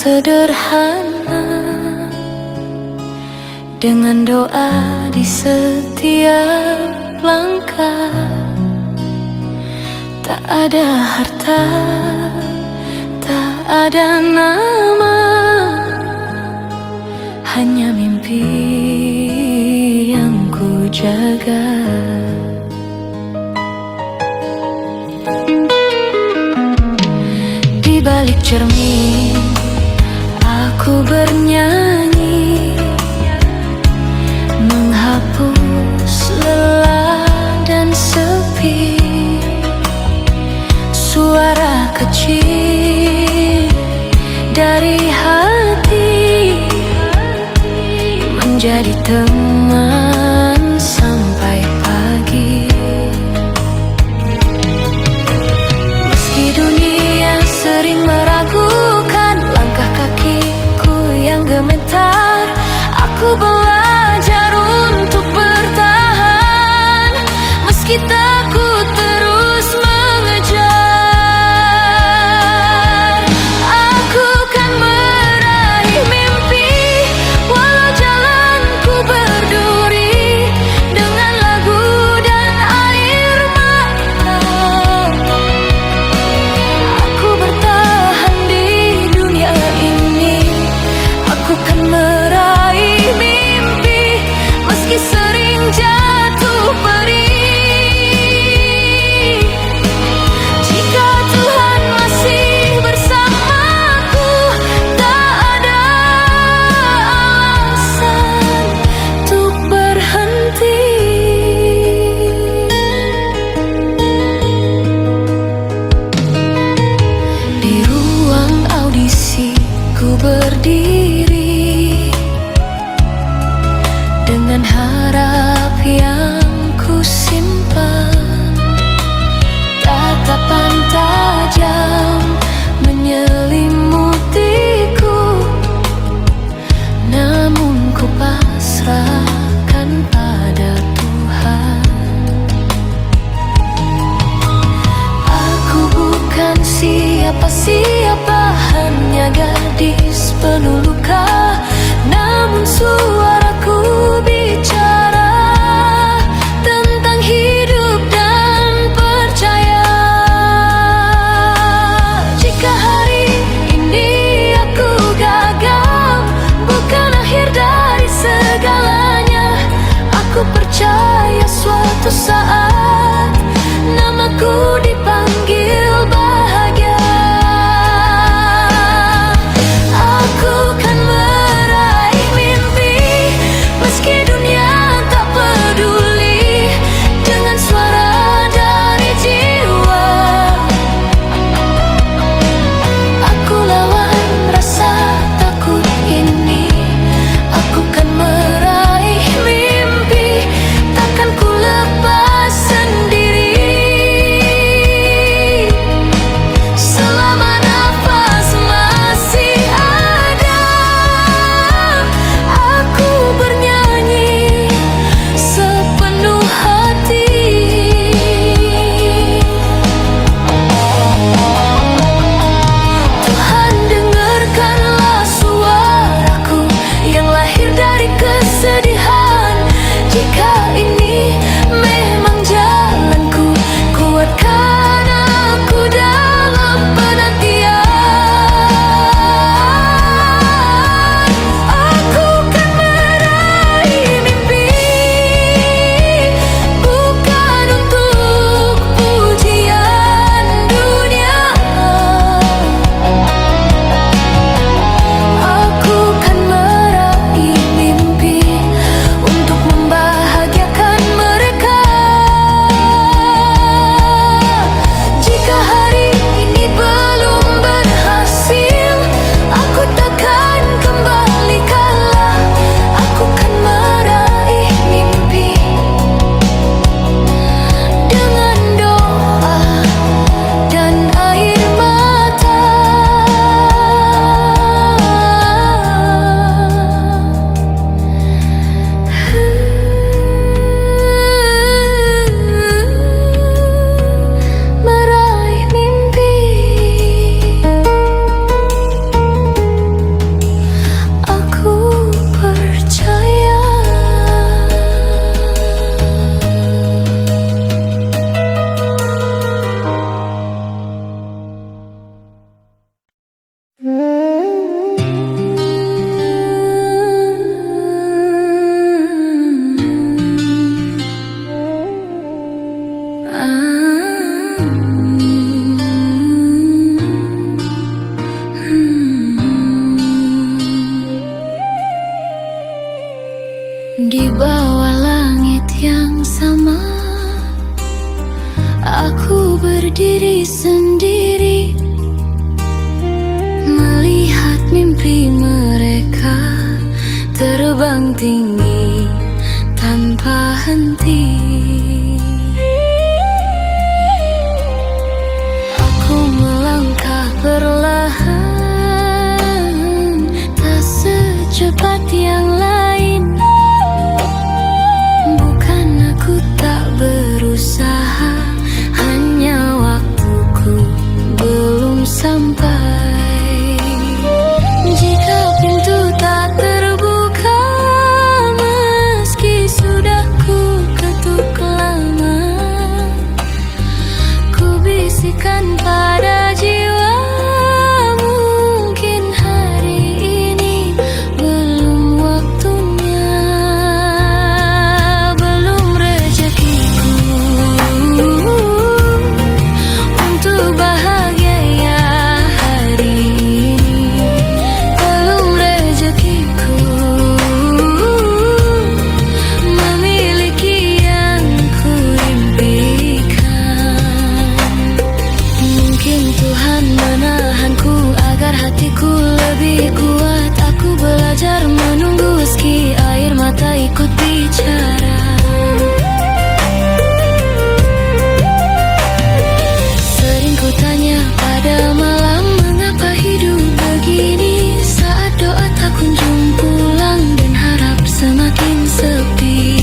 sederhana, dengan doa di setiap langkah. Tak ada harta, tak ada nama, hanya mimpi yang ku jaga. Di balik cermin aku bernyanyi, menghapus lelah dan sepi. Suara kecil dari hati menjadi teman sampai pagi. Meski dunia sering meragukan langkah kakiku yang gemetar, aku belajar untuk bertahan. Meski takut terus mengejar, aku kan meraih mimpi. Walau jalanku berduri dengan lagu dan air mata, aku bertahan di dunia ini. Aku kan meraih mimpi meski sering jatuh perih. Jika Tuhan masih bersamaku, tak ada alasan untuk berhenti. Di ruang audisi ku berdiri dengan harap yang ku simpan. Tatapan tajam menyelimutiku, namun ku pasrahkan pada Tuhan. Aku bukan siapa-siapa, hanya gadis penuh luka, namun suaraku bicara tentang hidup dan percaya. Jika hari ini aku gagal, bukan akhir dari segalanya. Aku percaya suatu saat namaku dipanggil bahagia. Aku kan meraih mimpi meski dunia tak peduli. Dengan suara dari jiwa, aku lawan rasa takut ini. Aku kan meraih mimpi, takkan ku lepas sendiri. berdiri sendiri, melihat mimpi mereka terbang tinggi tanpa henti. Aku melangkah perlahan, tak secepat yang lain. Bukan aku tak berusaha, hanya waktuku belum sampai. Jika pintu tak terbuka, meski sudah ku ketuk lama, ku bisikan pada jiwa, mungkin hari ini belum waktunya, belum rezekiku untuk bahagia ya hari ini, belum rezekiku memiliki yang ku impikan. Mungkin Tuhan menahanku agar hatiku lebih kuat. Aku belajar menunggu meski air mata ikut bicara. Sering ku tanya pada malam, mengapa hidup begini, saat doa tak kunjung pulang dan harap semakin sepi.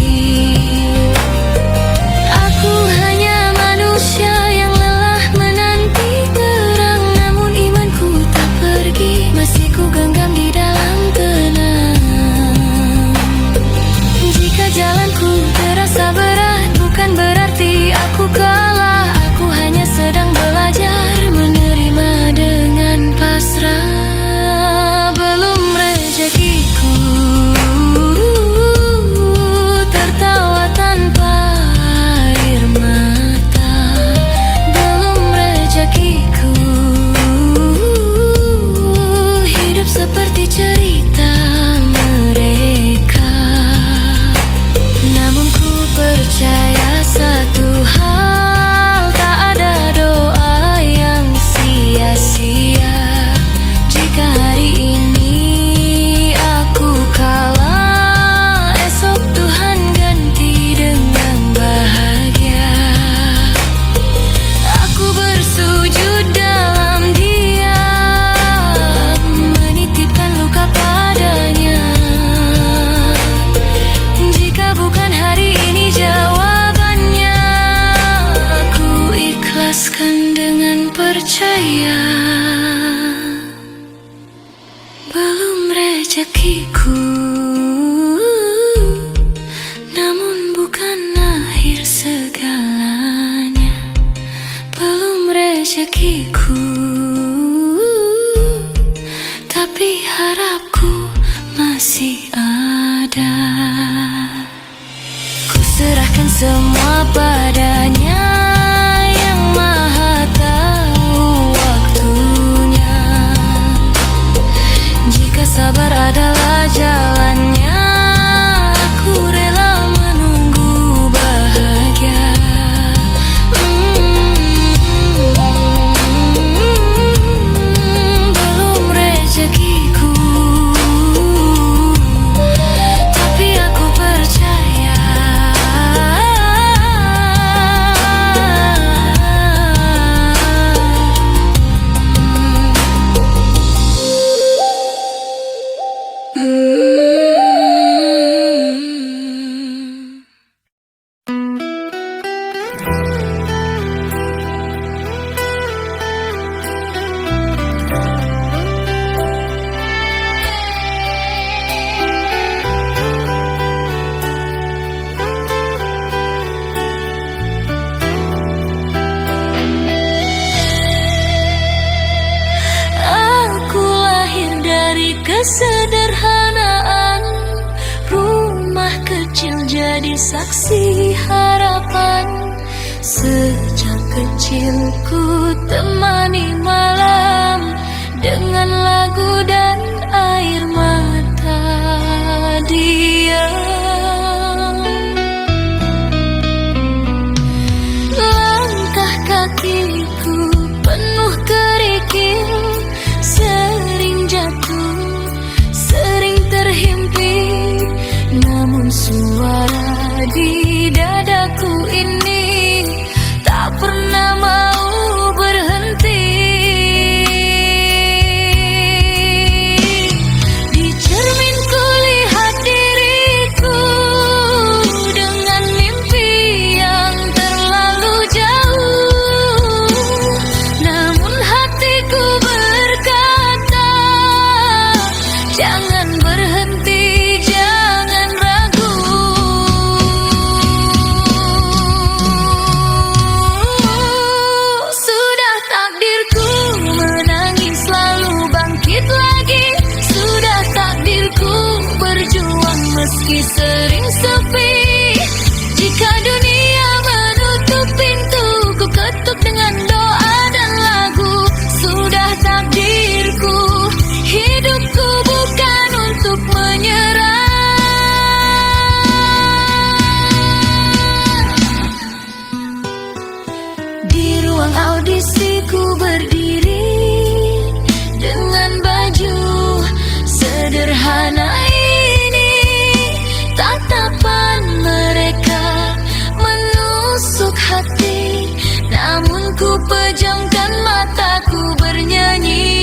Aku hanya manusia yang lelah menanti terang, namun imanku tak pergi, masih ku genggam di dalam tenang. Jika jalanku terasa berat, bukan berarti aku kalah. Aku hanya sedang belajar menerima dengan pasrah. Belum rezekiku tertawa tanpa air mata, belum rezekiku hidup seperti cerita mereka. Namun ku percaya satu hal, tak ada doa yang sia-sia. Jika hari ini aku kalah, esok Tuhan ganti dengan bahagia. Aku bersujud dalam diam, menitipkan luka padanya. Jika bukan hari ini jawabannya, aku ikhlaskan dengan percaya. Belum rezekiku, namun bukan akhir segalanya. Belum rezekiku, tapi harapku masih ada. Ku serahkan semua padanya, yang maha tahu waktunya. Jika sabar adalah jalannya, aku rela menunggu bahagia. Belum rezekiku, tapi aku percaya. Aku lahir dari kesederhanaan, rumah kecil jadi saksi harapan. Sejak kecil ku temani malam dengan lagu dan air mata diam. Langkah kaki Jangan berhenti, jangan ragu. Sudah takdirku menangis lalu bangkit lagi. Sudah takdirku berjuang meski sering sepi. Jika dunia menutup pintu, ku ketuk dengan doa dan lagu. Sudah takdirku, hidupku bukan untuk menyerah. Di ruang audisi ku berdiri dengan baju sederhana ini. Tatapan mereka menusuk hati, namun ku pejamkan mataku bernyanyi.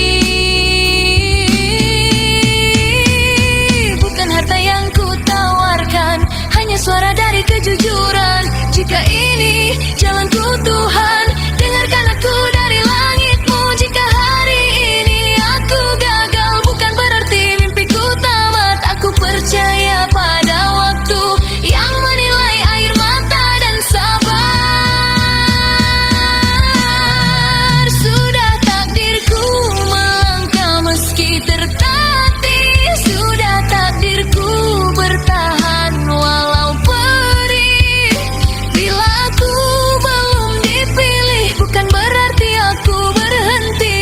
Bukan harta yang ku tawarkan, hanya suara dari kejujuran. Jika ini jalanku Tuhan, dengarkan aku dari langit-Mu. Jika hari ini aku gagal, bukan berarti mimpiku tamat. Aku percaya pada waktu yang menilai air mata dan sabar. Sudah takdirku melangkah meski tertatih. Sudah takdirku bertahan walau perih. Bila aku belum dipilih, bukan berarti aku berhenti.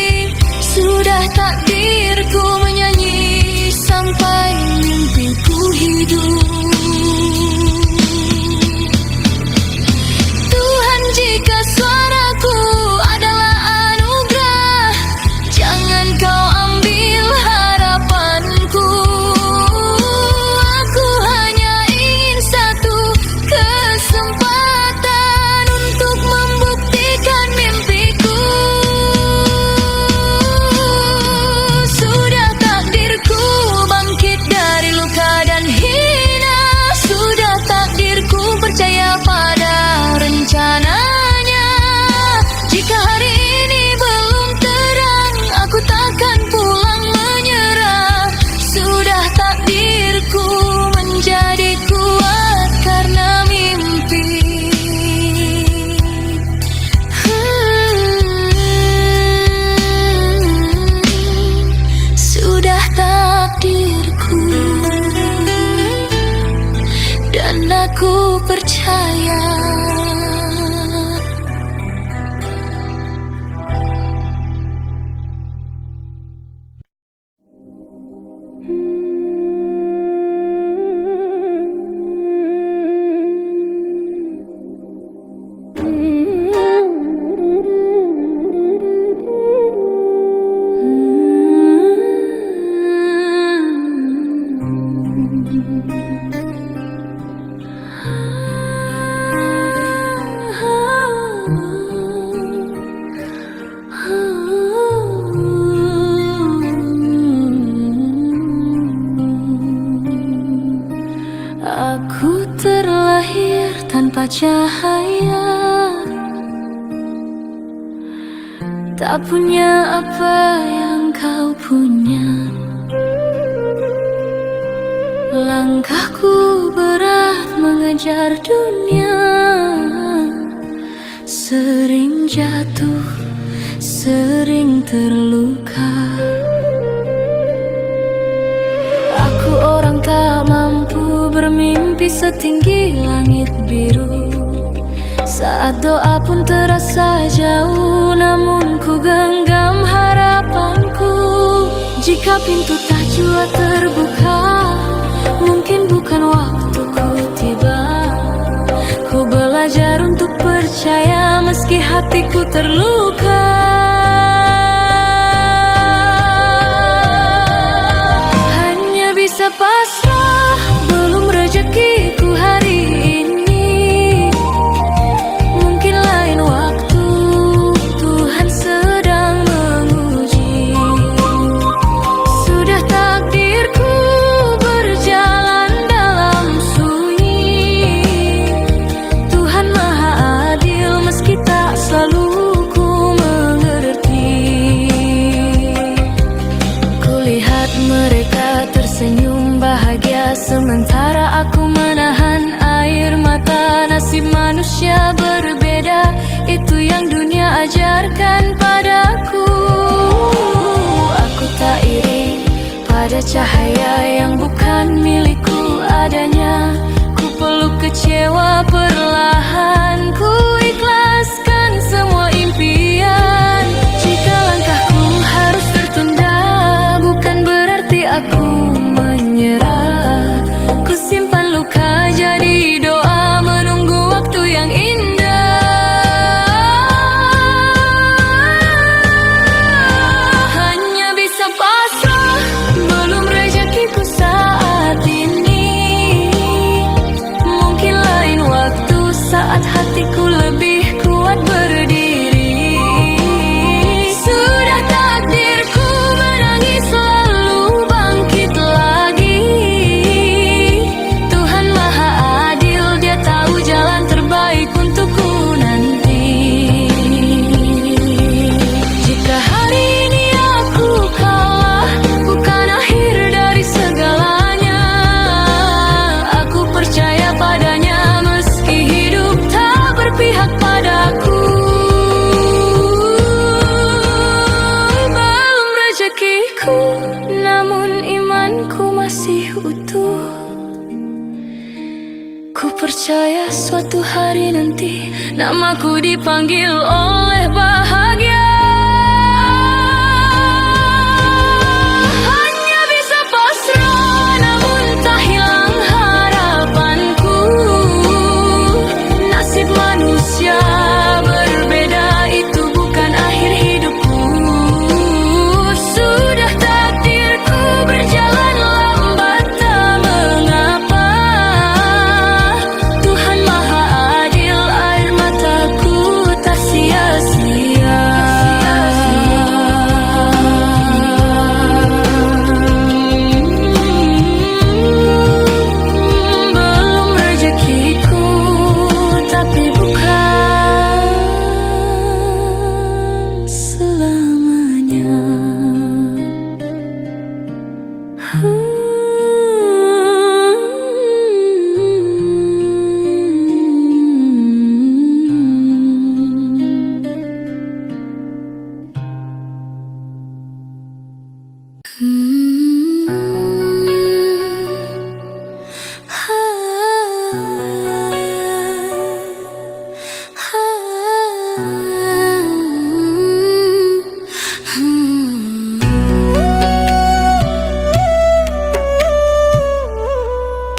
Sudah takdirku menyanyi sampai mimpiku hidup. Tuhan, jika suaraku adalah anugerah, jangan Kau ambil harapanku. Aku hanya ingin satu kesempatan untuk membuktikan mimpiku. Sudah takdirku bangkit dari luka dan hina. Sudah takdirku percaya pada rencananya. Jika hari ini belum terang, aku takkan pulang menyerah. Sudah takdirku menjadi kuat karena mimpi. Sudah takdirku dan aku percaya. Aku terlahir tanpa cahaya, tak punya apa yang Kau punya. Langkahku berat mengejar dunia, sering jatuh, sering terluka. Aku orang tak mampu bermimpi setinggi langit biru. Saat doa pun terasa jauh, namun ku genggam harapanku. Jika pintu tak jua terbuka, mungkin bukan waktuku tiba. Ku belajar untuk percaya meski hatiku terluka. Hanya bisa pasrah, belum rezekiku hari ini. Mungkin lain waktu Tuhan sedang menguji. Sudah takdirku berjalan dalam sunyi. Tuhan Maha Adil meski tak selalu ku mengerti. Kulihat mereka tersenyum bahagia sementara aku menahan air mata. Nasib manusia berbeda, itu yang dunia ajarkan padaku. Aku tak iri pada cahaya yang bukan milikku adanya. Ku peluk kecewa perlahan, ku ikhlaskan semua impian. Jika langkahku harus tertunda, bukan berarti aku menyerah. Ku simpan luka jadi doa, menunggu waktu yang indah. Hanya bisa pasrah, belum rezekiku saat ini. Mungkin lain waktu saat hatiku lebih kuat berdiri. Sudah takdirku menangis lalu bangkit lagi. Tuhan Maha Adil, Dia tahu jalan terbaik untukku nanti. Jika hari ini aku kalah, bukan akhir dari segalanya. Aku percaya padanya meski hidup tak berpihak padaku. Belum rezekiku, namun imanku masih utuh. Ku percaya suatu hari nanti namaku dipanggil oleh bahagia. Hanya bisa pasrah, namun tak hilang harapanku. Nasib manusia berbeda, itu bukan akhir hidupku. Sudah takdirku berjalan lambat, tak mengapa. Tuhan Maha Adil, air mataku tak sia-sia. Belum rezekiku, tapi bukan selamanya.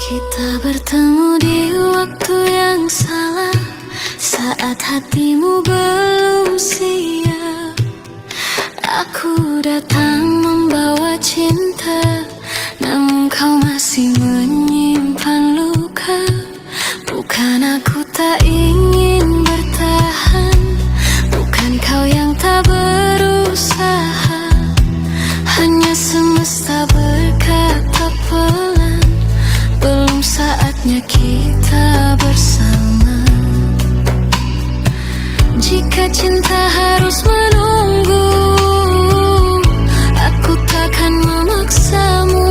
Kita bertemu di waktu yang salah, saat hatimu belum siap. Aku datang membawa cinta, namun kau masih menyimpan luka. Bukan aku tak ingin bertahan, bukan kau yang tak berusaha. Hanya semesta berkata pelan, belum saatnya kita bersama. Jika cinta harus menunggu, aku takkan memaksamu.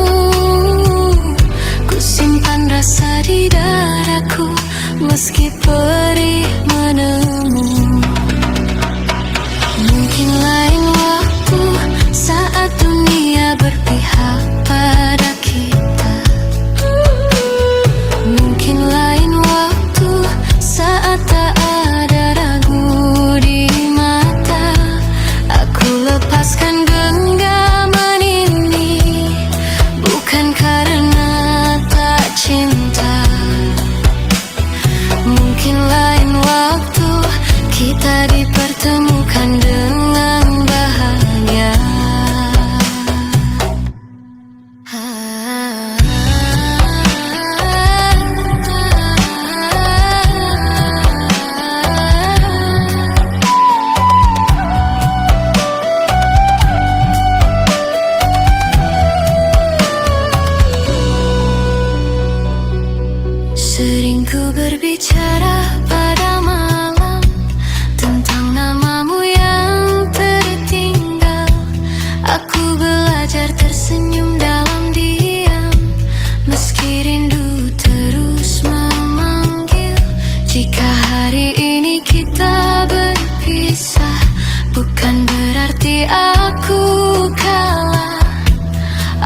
Ku simpan rasa di dadaku, meski perih menemu. Mungkin lain waktu, saat dunia berpihak pada kita. Mungkin lain waktu, saat tak ada ragu di mata. Aku lepaskan genggaman ini, bukan karena tak cinta. Mungkin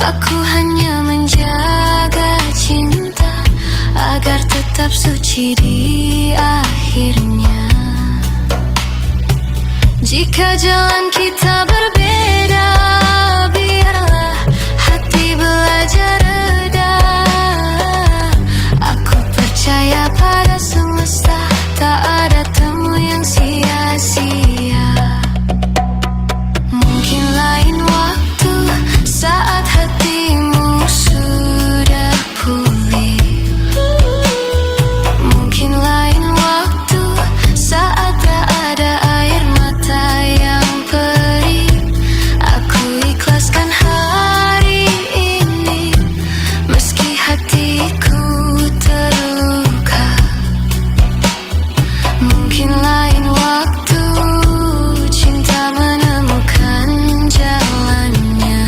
Aku hanya menjaga cinta agar tetap suci di akhirnya. Jika jalan kita berbeda, biarlah hati belajar reda. Aku percaya pada semesta, tak ada temu yang sia-sia. Mungkin lain waktu, saat hatimu sudah pulih. Mungkin lain waktu, saat tak ada air mata yang perih. Aku ikhlaskan hari ini, meski hatiku terluka. Mungkin lain waktu, cinta menemukan jalannya.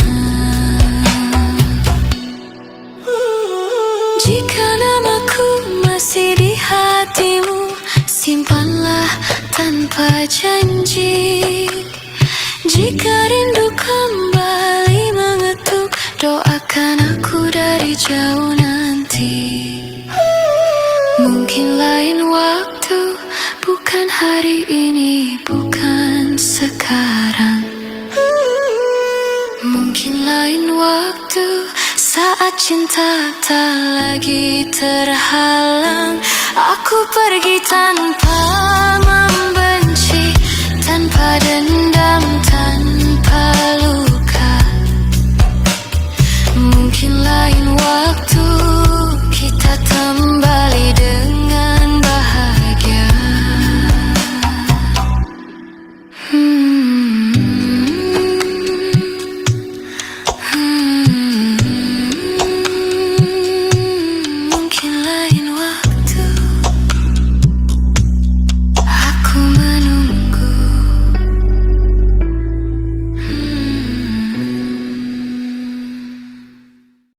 Jika namaku masih di hatimu, simpanlah tanpa janji. Jika rindu kembali mengetuk, doakan aku dari jauh nanti. Mungkin lain waktu, bukan hari ini, bukan sekarang. Mungkin lain waktu, saat cinta tak lagi terhalang. Aku pergi tanpa membenci, tanpa dendam, tanpa luka. Mungkin lain waktu,